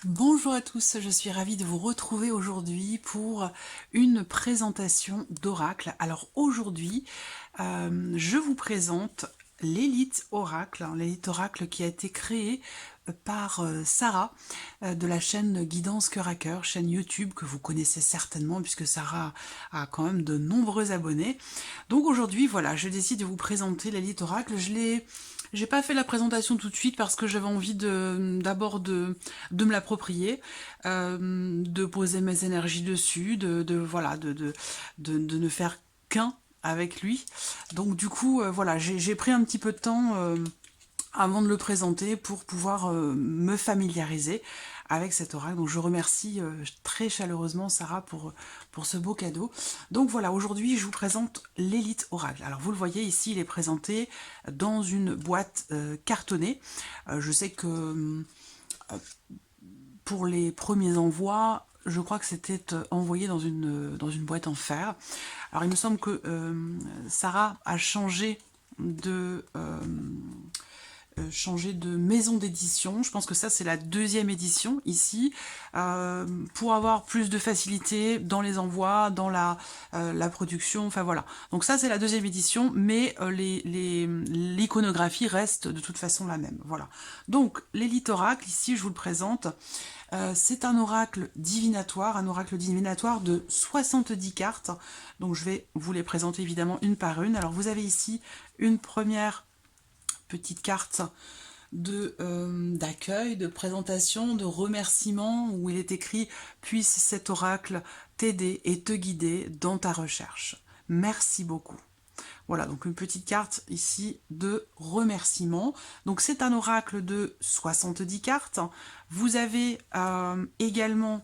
Bonjour à tous, je suis ravie de vous retrouver aujourd'hui pour une présentation d'oracle. Alors aujourd'hui, je vous présente l'Élite Oracle, l'Élite Oracle qui a été créée par Sarah de la chaîne Guidance Cœur à Cœur, chaîne YouTube que vous connaissez certainement puisque Sarah a quand même de nombreux abonnés. Donc aujourd'hui, voilà, je décide de vous présenter l'Élite Oracle. J'ai pas fait la présentation tout de suite parce que j'avais envie d'abord de me l'approprier, de poser mes énergies dessus, voilà, de ne faire qu'un avec lui. Donc du coup, voilà, j'ai pris un petit peu de temps avant de le présenter pour pouvoir me familiariser avec cet oracle. Donc je remercie très chaleureusement Sarah pour ce beau cadeau. Donc voilà, aujourd'hui je vous présente l'Élite Oracle. Alors vous le voyez ici, il est présenté dans une boîte cartonnée. Je sais que pour les premiers envois, je crois que c'était envoyé dans une boîte en fer. Alors il me semble que Sarah a changé de maison d'édition. Je pense que ça c'est la deuxième édition ici, pour avoir plus de facilité dans les envois, dans la production, enfin voilà. Donc ça c'est la deuxième édition, mais l'iconographie reste de toute façon la même. Voilà. Donc l'Élite Oracle, ici je vous le présente. C'est un oracle divinatoire de 70 cartes. Donc je vais vous les présenter évidemment une par une. Alors vous avez ici une première petite carte d'accueil, de présentation, de remerciement, où il est écrit « Puisse cet oracle t'aider et te guider dans ta recherche. Merci beaucoup ». Voilà, donc une petite carte ici de remerciement. Donc c'est un oracle de 70 cartes. Vous avez également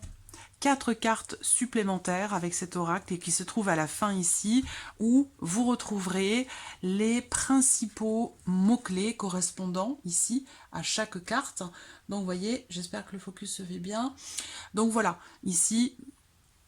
4 cartes supplémentaires avec cet oracle et qui se trouve à la fin ici, où vous retrouverez les principaux mots-clés correspondant ici à chaque carte. Donc vous voyez, j'espère que le focus se fait bien. Donc voilà, ici,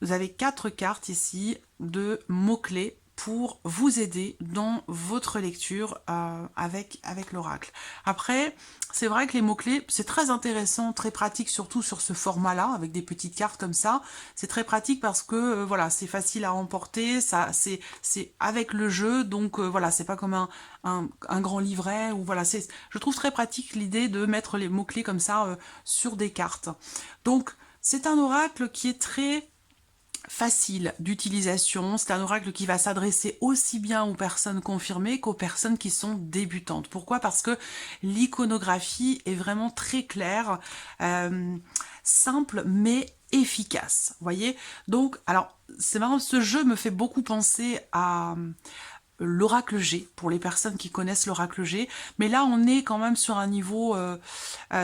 vous avez 4 cartes ici de mots-clés pour vous aider dans votre lecture avec l'oracle. Après, c'est vrai que les mots-clés, c'est très intéressant, très pratique, surtout sur ce format-là, avec des petites cartes comme ça. C'est très pratique parce que, voilà, c'est facile à emporter, c'est avec le jeu, donc voilà, c'est pas comme un grand livret, ou voilà, je trouve très pratique l'idée de mettre les mots-clés comme ça sur des cartes. Donc, c'est un oracle qui est très facile d'utilisation. C'est un oracle qui va s'adresser aussi bien aux personnes confirmées qu'aux personnes qui sont débutantes. Pourquoi? Parce que l'iconographie est vraiment très claire, simple mais efficace. Vous voyez? Donc, alors, c'est marrant, ce jeu me fait beaucoup penser à l'oracle G, pour les personnes qui connaissent l'oracle G, mais là on est quand même sur un niveau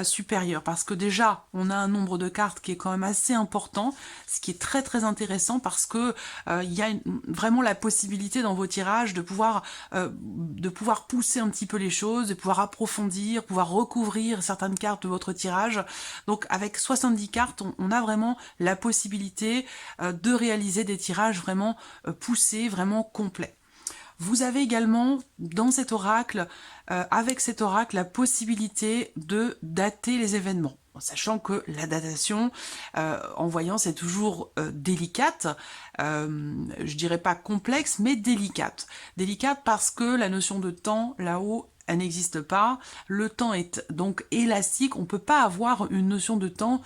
supérieur, parce que déjà on a un nombre de cartes qui est quand même assez important, ce qui est très très intéressant, parce que il y a vraiment la possibilité dans vos tirages de pouvoir pousser un petit peu les choses, de pouvoir approfondir, pouvoir recouvrir certaines cartes de votre tirage. Donc avec 70 cartes, on a vraiment la possibilité de réaliser des tirages vraiment poussés, vraiment complets. Vous avez également dans cet oracle, avec cet oracle, la possibilité de dater les événements. Sachant que la datation en voyance est toujours délicate, je dirais pas complexe, mais délicate. Délicate parce que la notion de temps, là-haut, elle n'existe pas. Le temps est donc élastique. On ne peut pas avoir une notion de temps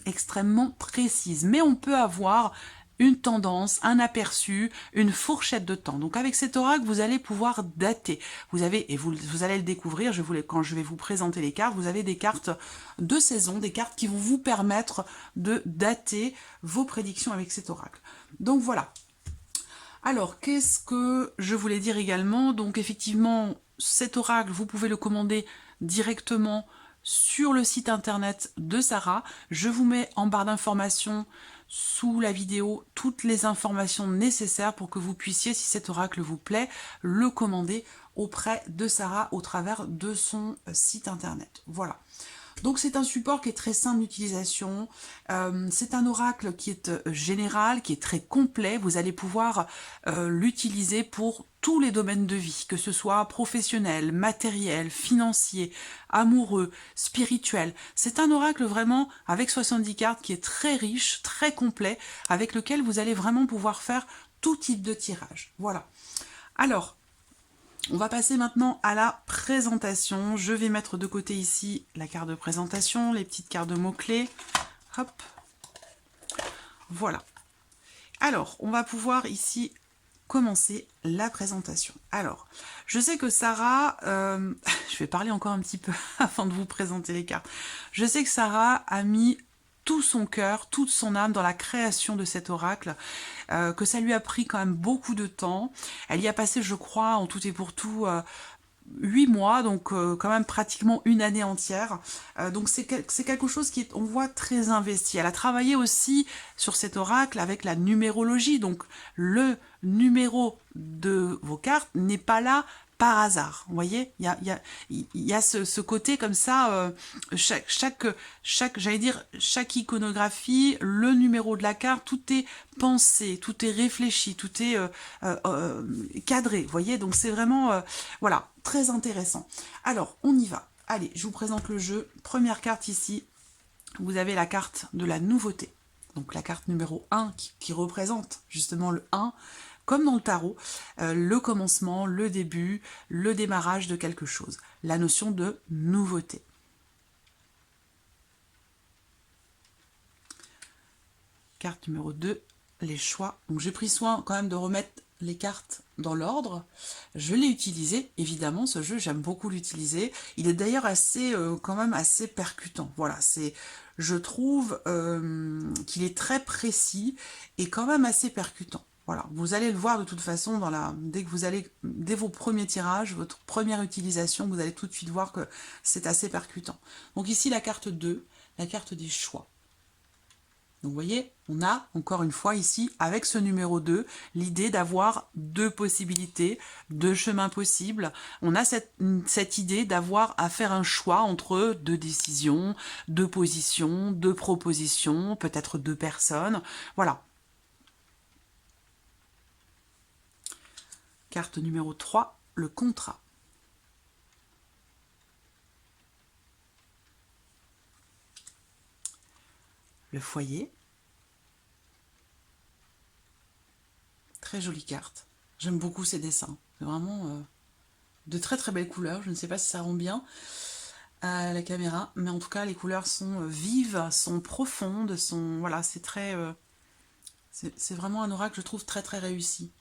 extrêmement précise, mais on peut avoir une tendance, un aperçu, une fourchette de temps. Donc avec cet oracle, vous allez pouvoir dater. Vous avez, et vous allez le découvrir, quand je vais vous présenter les cartes, vous avez des cartes de saison, des cartes qui vont vous permettre de dater vos prédictions avec cet oracle. Donc voilà. Alors, qu'est-ce que je voulais dire également? Donc effectivement, cet oracle, vous pouvez le commander directement sur le site internet de Sarah. Je vous mets en barre d'informations sous la vidéo toutes les informations nécessaires pour que vous puissiez, si cet oracle vous plaît, le commander auprès de Sarah au travers de son site internet. Voilà. Donc c'est un support qui est très simple d'utilisation, c'est un oracle qui est général, qui est très complet, vous allez pouvoir l'utiliser pour tous les domaines de vie, que ce soit professionnel, matériel, financier, amoureux, spirituel. C'est un oracle vraiment avec 70 cartes qui est très riche, très complet, avec lequel vous allez vraiment pouvoir faire tout type de tirage. Voilà. Alors, on va passer maintenant à la présentation. Je vais mettre de côté ici la carte de présentation, les petites cartes de mots-clés. Hop. Voilà. Alors, on va pouvoir ici commencer la présentation. Alors, je sais que Sarah, je vais parler encore un petit peu avant de vous présenter les cartes. Je sais que Sarah a mis tout son cœur, toute son âme dans la création de cet oracle, que ça lui a pris quand même beaucoup de temps. Elle y a passé, je crois, en tout et pour tout, 8 mois, donc quand même pratiquement une année entière. Donc c'est quelque chose qui est, on voit, très investi. Elle a travaillé aussi sur cet oracle avec la numérologie, donc le numéro de vos cartes n'est pas là par hasard. Vous voyez, il y a ce côté comme ça, j'allais dire, chaque iconographie, le numéro de la carte, tout est pensé, tout est réfléchi, tout est cadré. Vous voyez, donc c'est vraiment, voilà, très intéressant. Alors, on y va. Allez, je vous présente le jeu. Première carte ici, vous avez la carte de la nouveauté. Donc la carte numéro 1 qui représente justement le 1, comme dans le tarot, le commencement, le début, le démarrage de quelque chose. La notion de nouveauté. Carte numéro 2, les choix. Donc j'ai pris soin quand même de remettre les cartes dans l'ordre. Je l'ai utilisé, évidemment, ce jeu, j'aime beaucoup l'utiliser. Il est d'ailleurs assez, quand même assez percutant. Voilà, je trouve qu'il est très précis et quand même assez percutant. Voilà, vous allez le voir de toute façon dès vos premiers tirages, votre première utilisation, vous allez tout de suite voir que c'est assez percutant. Donc ici, la carte 2, la carte des choix. Donc vous voyez, on a encore une fois ici, avec ce numéro 2, l'idée d'avoir deux possibilités, deux chemins possibles. On a cette idée d'avoir à faire un choix entre deux décisions, deux positions, deux propositions, peut-être deux personnes. Voilà. Carte numéro 3, le contrat. Le foyer. Très jolie carte. J'aime beaucoup ces dessins. C'est vraiment de très très belles couleurs. Je ne sais pas si ça rend bien à la caméra, mais en tout cas les couleurs sont vives, sont profondes, sont, voilà, c'est très, c'est vraiment un oracle que je trouve très très réussi,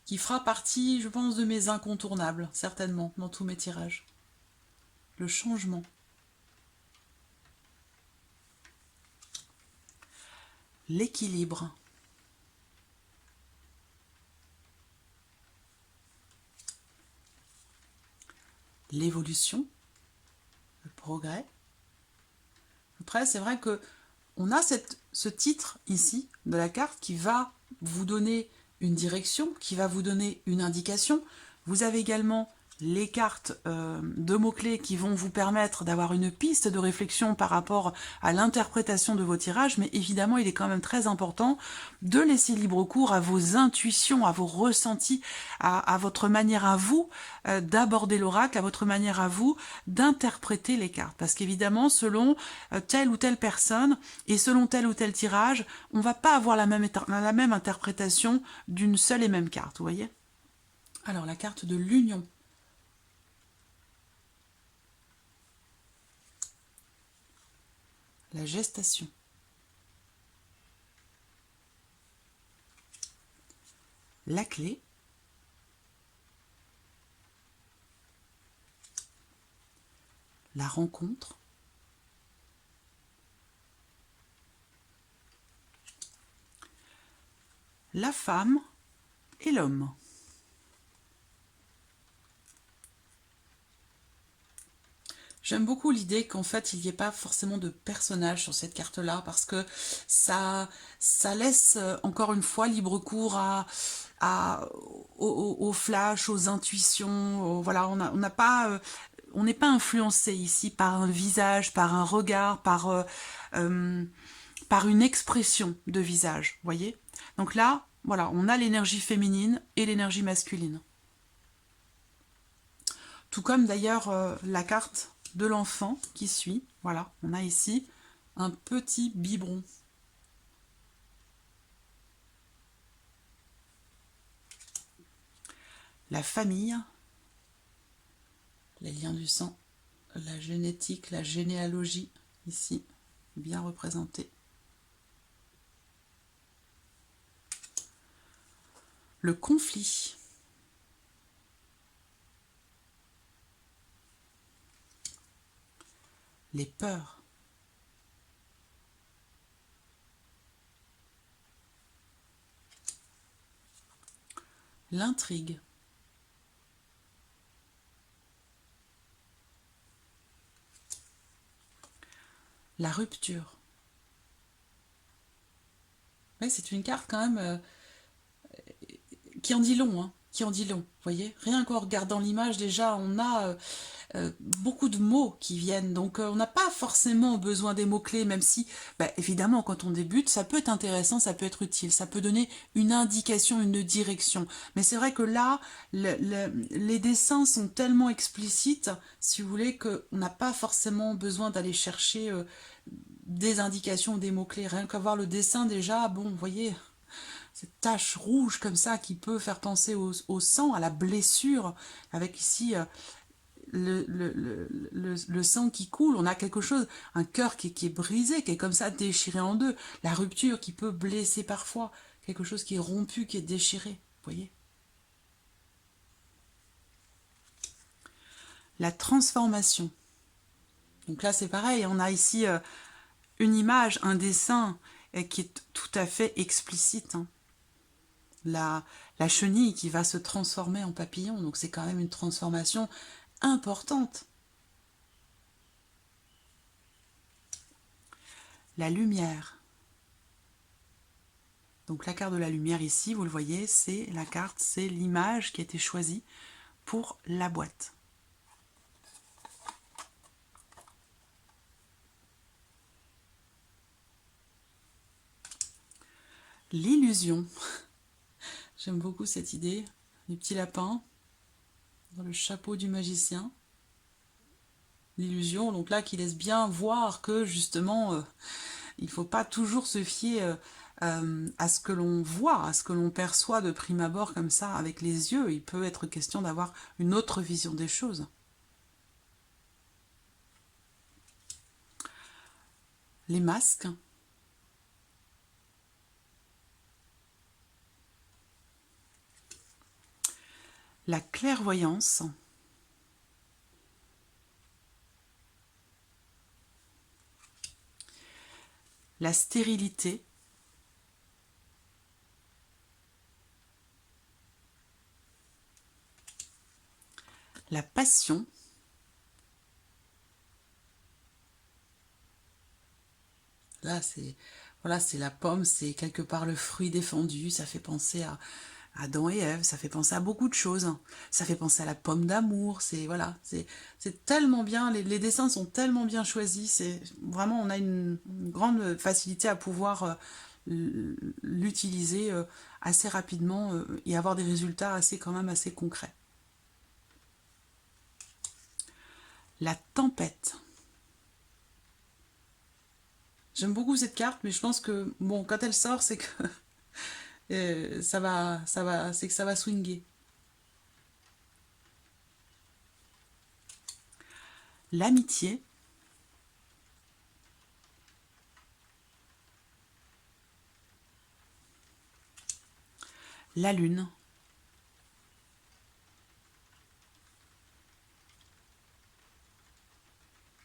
qui fera partie, je pense, de mes incontournables, certainement, dans tous mes tirages. Le changement. L'équilibre. L'évolution. Le progrès. Après, c'est vrai que on a ce titre ici de la carte qui va vous donner une direction, qui va vous donner une indication. Vous avez également les cartes de mots-clés qui vont vous permettre d'avoir une piste de réflexion par rapport à l'interprétation de vos tirages, mais évidemment, il est quand même très important de laisser libre cours à vos intuitions, à vos ressentis, à votre manière à vous d'aborder l'oracle, à votre manière à vous d'interpréter les cartes. Parce qu'évidemment, selon telle ou telle personne et selon tel ou tel tirage, on ne va pas avoir la même interprétation d'une seule et même carte, vous voyez ? Alors, la carte de l'union. La gestation. La clé. La rencontre. La femme et l'homme. J'aime beaucoup l'idée qu'en fait, il n'y ait pas forcément de personnage sur cette carte-là, parce que ça laisse, encore une fois, libre cours aux flashs, aux intuitions. Voilà, on n'a pas... on n'est pas influencé ici par un visage, par un regard, par une expression de visage, voyez. Donc là, voilà, on a l'énergie féminine et l'énergie masculine. Tout comme d'ailleurs la carte de l'enfant qui suit. Voilà, on a ici un petit biberon. La famille, les liens du sang, la génétique, la généalogie, ici, bien représentée. Le conflit. Les peurs. L'intrigue. La rupture. Ouais, c'est une carte quand même qui en dit long, hein, qui en dit long, vous voyez. Rien qu'en regardant l'image, déjà, on a beaucoup de mots qui viennent, donc on n'a pas forcément besoin des mots-clés, même si, bah, évidemment, quand on débute, ça peut être intéressant, ça peut être utile, ça peut donner une indication, une direction. Mais c'est vrai que là, les dessins sont tellement explicites, si vous voulez, qu'on n'a pas forcément besoin d'aller chercher des indications, des mots-clés. Rien qu'à voir le dessin, déjà, bon, vous voyez, cette tache rouge comme ça qui peut faire penser au sang, à la blessure, avec ici le sang qui coule, on a quelque chose, un cœur qui est brisé, qui est comme ça déchiré en deux, la rupture qui peut blesser parfois, quelque chose qui est rompu, qui est déchiré, vous voyez. La transformation. Donc là c'est pareil, on a ici une image, un dessin qui est tout à fait explicite, hein. La chenille qui va se transformer en papillon, donc c'est quand même une transformation importante. La lumière. Donc la carte de la lumière ici, vous le voyez, c'est la carte, c'est l'image qui a été choisie pour la boîte. L'illusion. J'aime beaucoup cette idée. Les petits lapins dans le chapeau du magicien. L'illusion, donc là, qui laisse bien voir que justement, il ne faut pas toujours se fier à ce que l'on voit, à ce que l'on perçoit de prime abord comme ça avec les yeux. Il peut être question d'avoir une autre vision des choses. Les masques. La clairvoyance. La stérilité. La passion. Là, c'est voilà, c'est la pomme, c'est quelque part le fruit défendu. Ça fait penser à Adam et Ève, ça fait penser à beaucoup de choses. Ça fait penser à la pomme d'amour. C'est voilà, c'est tellement bien. Les dessins sont tellement bien choisis. C'est vraiment, on a une grande facilité à pouvoir l'utiliser assez rapidement et avoir des résultats assez quand même assez concrets. La tempête. J'aime beaucoup cette carte, mais je pense que bon, quand elle sort, c'est que c'est que ça va swinguer. L'amitié. La lune.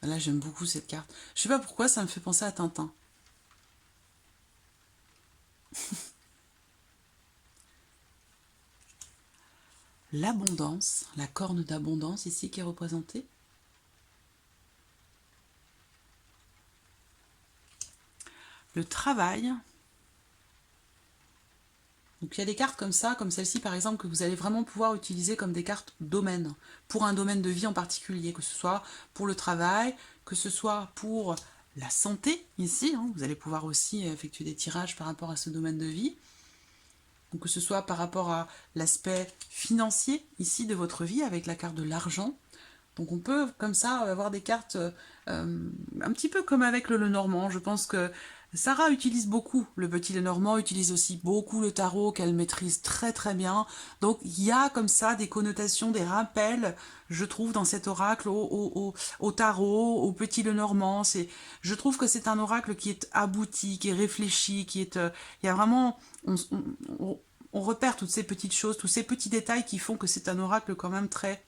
Là, j'aime beaucoup cette carte. Je sais pas pourquoi, ça me fait penser à Tintin. L'abondance, la corne d'abondance ici qui est représentée. Le travail. Donc il y a des cartes comme ça, comme celle-ci par exemple, que vous allez vraiment pouvoir utiliser comme des cartes domaine, pour un domaine de vie en particulier, que ce soit pour le travail, que ce soit pour la santé, ici, hein, vous allez pouvoir aussi effectuer des tirages par rapport à ce domaine de vie, donc que ce soit par rapport à l'aspect financier, ici, de votre vie, avec la carte de l'argent. Donc on peut, comme ça, avoir des cartes un petit peu comme avec le Lenormand. Je pense que Sarah utilise beaucoup le petit Lenormand, utilise aussi beaucoup le tarot qu'elle maîtrise très très bien. Donc il y a comme ça des connotations, des rappels, je trouve, dans cet oracle au tarot, au petit Lenormand. Je trouve que c'est un oracle qui est abouti, qui est réfléchi, qui est... il y a vraiment... on repère toutes ces petites choses, tous ces petits détails qui font que c'est un oracle quand même très,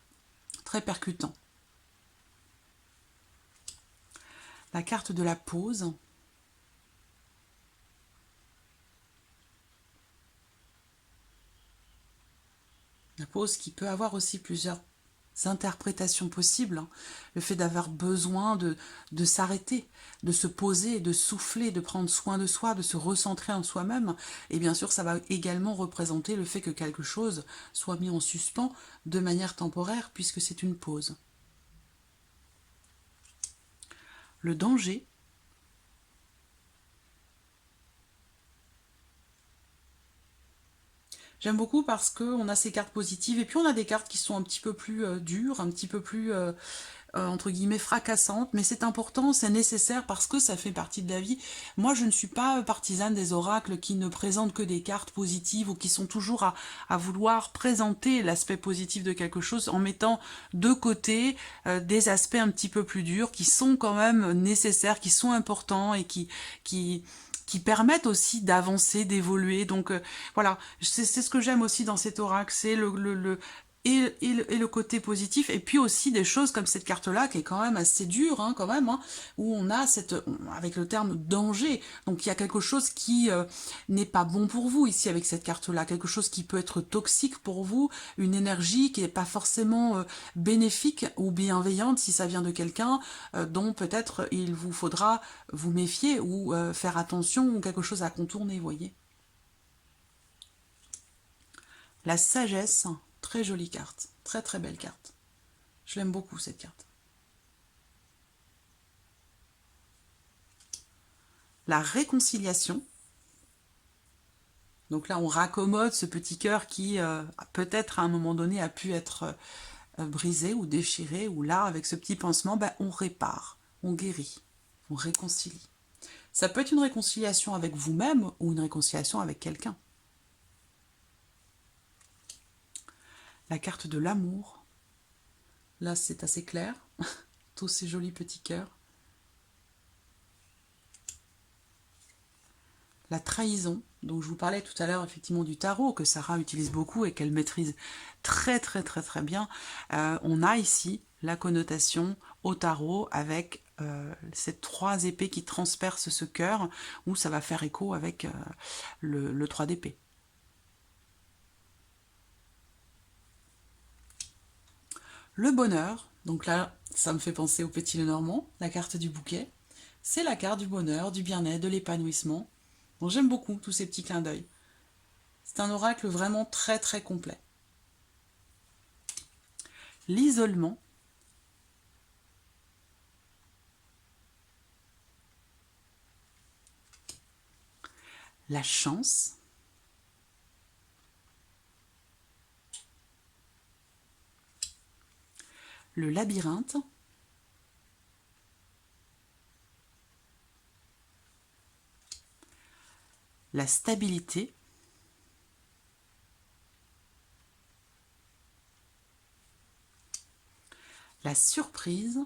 très percutant. La carte de la pause. La pause qui peut avoir aussi plusieurs interprétations possibles. Hein. Le fait d'avoir besoin de s'arrêter, de se poser, de souffler, de prendre soin de soi, de se recentrer en soi-même. Et bien sûr, ça va également représenter le fait que quelque chose soit mis en suspens de manière temporaire puisque c'est une pause. Le danger. J'aime beaucoup parce qu'on a ces cartes positives et puis on a des cartes qui sont un petit peu plus dures, un petit peu plus, entre guillemets, fracassantes. Mais c'est important, c'est nécessaire parce que ça fait partie de la vie. Moi, je ne suis pas partisane des oracles qui ne présentent que des cartes positives ou qui sont toujours à vouloir présenter l'aspect positif de quelque chose en mettant de côté des aspects un petit peu plus durs qui sont quand même nécessaires, qui sont importants et qui permettent aussi d'avancer, d'évoluer. Donc voilà, c'est ce que j'aime aussi dans cet oracle, c'est et le côté positif, et puis aussi des choses comme cette carte-là, qui est quand même assez dure, hein, quand même, hein, où on a avec le terme danger, donc il y a quelque chose qui n'est pas bon pour vous ici avec cette carte-là, quelque chose qui peut être toxique pour vous, une énergie qui n'est pas forcément bénéfique ou bienveillante si ça vient de quelqu'un dont peut-être il vous faudra vous méfier ou faire attention ou quelque chose à contourner, vous voyez. La sagesse, très jolie carte, très très belle carte. Je l'aime beaucoup cette carte. La réconciliation. Donc là, on raccommode ce petit cœur qui, peut-être à un moment donné, a pu être brisé ou déchiré, ou là, avec ce petit pansement, ben, on répare, on guérit, on réconcilie. Ça peut être une réconciliation avec vous-même ou une réconciliation avec quelqu'un. La carte de l'amour. Là, c'est assez clair. Tous ces jolis petits cœurs. La trahison. Donc, je vous parlais tout à l'heure, effectivement, du tarot, que Sarah utilise beaucoup et qu'elle maîtrise très, très, très, très bien. On a ici la connotation au tarot avec ces 3 épées qui transpercent ce cœur, où ça va faire écho avec le 3 d'épée. Le bonheur, donc là, ça me fait penser au petit Lenormand, la carte du bouquet. C'est la carte du bonheur, du bien-être, de l'épanouissement. Donc j'aime beaucoup tous ces petits clins d'œil. C'est un oracle vraiment très très complet. L'isolement. La chance. Le labyrinthe. La stabilité. La surprise.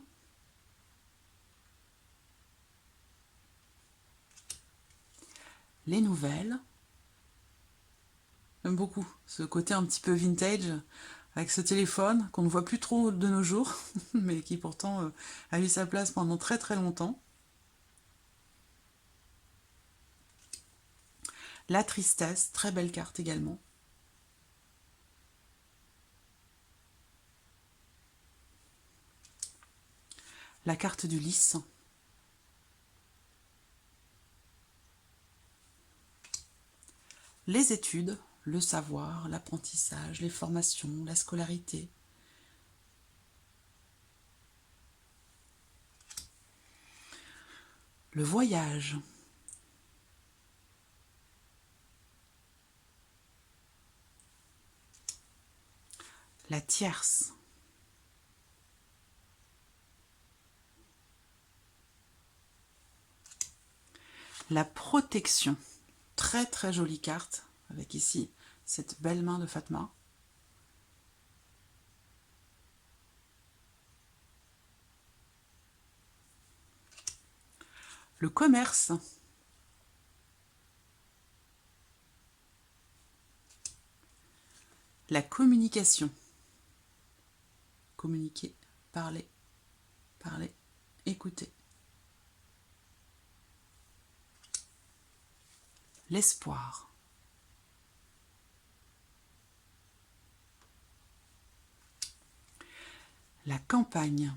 Les nouvelles. J'aime beaucoup ce côté un petit peu vintage avec ce téléphone qu'on ne voit plus trop de nos jours, mais qui pourtant a eu sa place pendant très très longtemps. La tristesse, très belle carte également. La carte du lys. Les études, le savoir, l'apprentissage, les formations, la scolarité. Le voyage. La tierce. La protection. Très très jolie carte, avec ici cette belle main de Fatma. Le commerce. La communication. Communiquer, parler, parler, écouter. L'espoir. La campagne.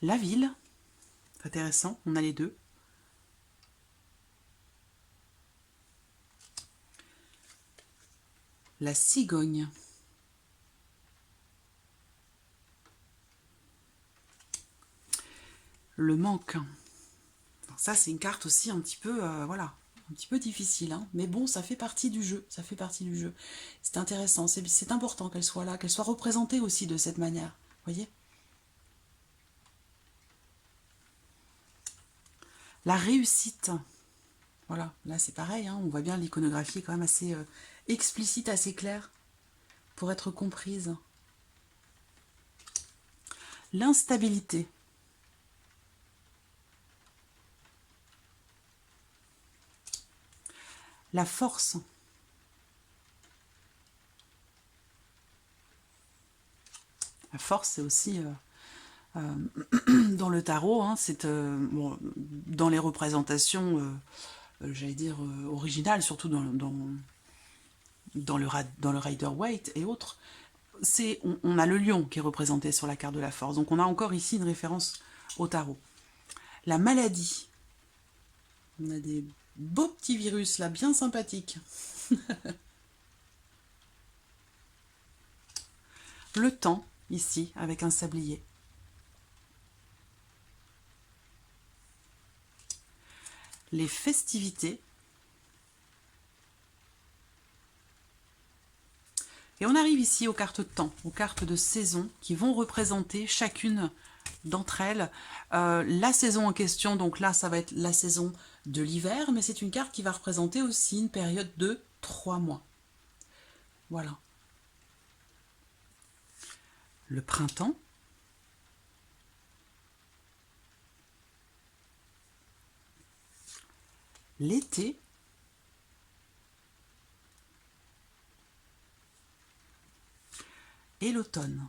La ville. Intéressant, on a les deux. La cigogne. Le manque. Ça, c'est une carte aussi un petit peu, voilà, un petit peu difficile, hein. Mais bon, ça fait partie du jeu, ça fait partie du jeu. C'est intéressant, c'est important qu'elle soit là, qu'elle soit représentée aussi de cette manière, vous voyez. La réussite. Voilà, là c'est pareil, hein, on voit bien l'iconographie est quand même assez explicite, assez claire, pour être comprise. L'instabilité. La force. La force, c'est aussi, dans le tarot, hein, c'est bon, dans les représentations, j'allais dire, originales, surtout dans le Rider-Waite et autres, on a le lion qui est représenté sur la carte de la force. Donc on a encore ici une référence au tarot. La maladie. On a des beaux petits virus là, bien sympathiques. Le temps, ici, avec un sablier. Les festivités. Et on arrive ici aux cartes de temps, aux cartes de saison, qui vont représenter chacune d'entre elles la saison en question. Donc là, ça va être la saison de l'hiver, mais c'est une carte qui va représenter aussi une période de 3 mois. Voilà. Le printemps. L'été. Et l'automne.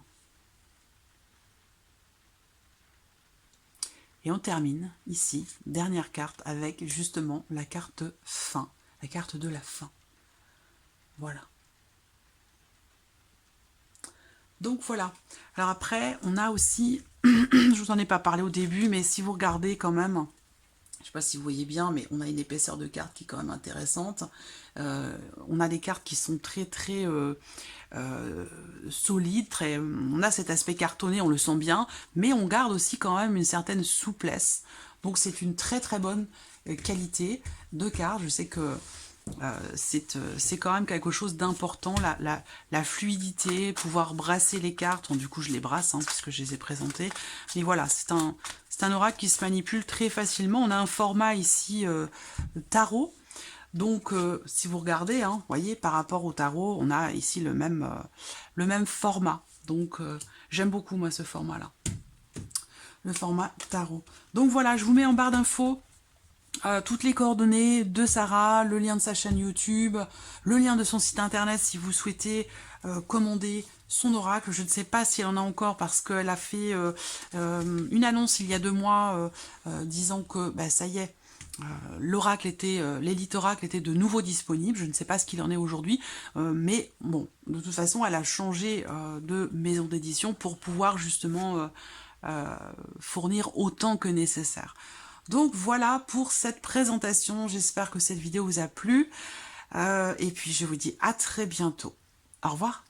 Et on termine ici, dernière carte, avec justement la carte fin, la carte de la fin. Voilà. Donc voilà. Alors après, on a aussi, je vous en ai pas parlé au début, mais si vous regardez quand même, je ne sais pas si vous voyez bien, mais on a une épaisseur de carte qui est quand même intéressante. On a des cartes qui sont très très solides, on a cet aspect cartonné, on le sent bien, mais on garde aussi quand même une certaine souplesse. Donc c'est une très très bonne qualité de carte. Je sais que c'est quand même quelque chose d'important, la fluidité, pouvoir brasser les cartes. Bon, du coup je les brasse hein, puisque je les ai présentées. Mais voilà, c'est un oracle qui se manipule très facilement. On a un format ici tarot. Donc si vous regardez, hein, voyez, par rapport au tarot, on a ici le même format. Donc j'aime beaucoup moi ce format-là. Le format tarot. Donc voilà, je vous mets en barre d'infos toutes les coordonnées de Sarah, le lien de sa chaîne YouTube, le lien de son site internet si vous souhaitez commander son oracle. Je ne sais pas si elle en a encore parce qu'elle a fait une annonce il y a 2 mois disant que bah, ça y est, l'oracle était, l'élite oracle était de nouveau disponible. Je ne sais pas ce qu'il en est aujourd'hui, mais bon, de toute façon, elle a changé de maison d'édition pour pouvoir justement fournir autant que nécessaire. Donc voilà pour cette présentation, j'espère que cette vidéo vous a plu. Et puis je vous dis à très bientôt. Au revoir.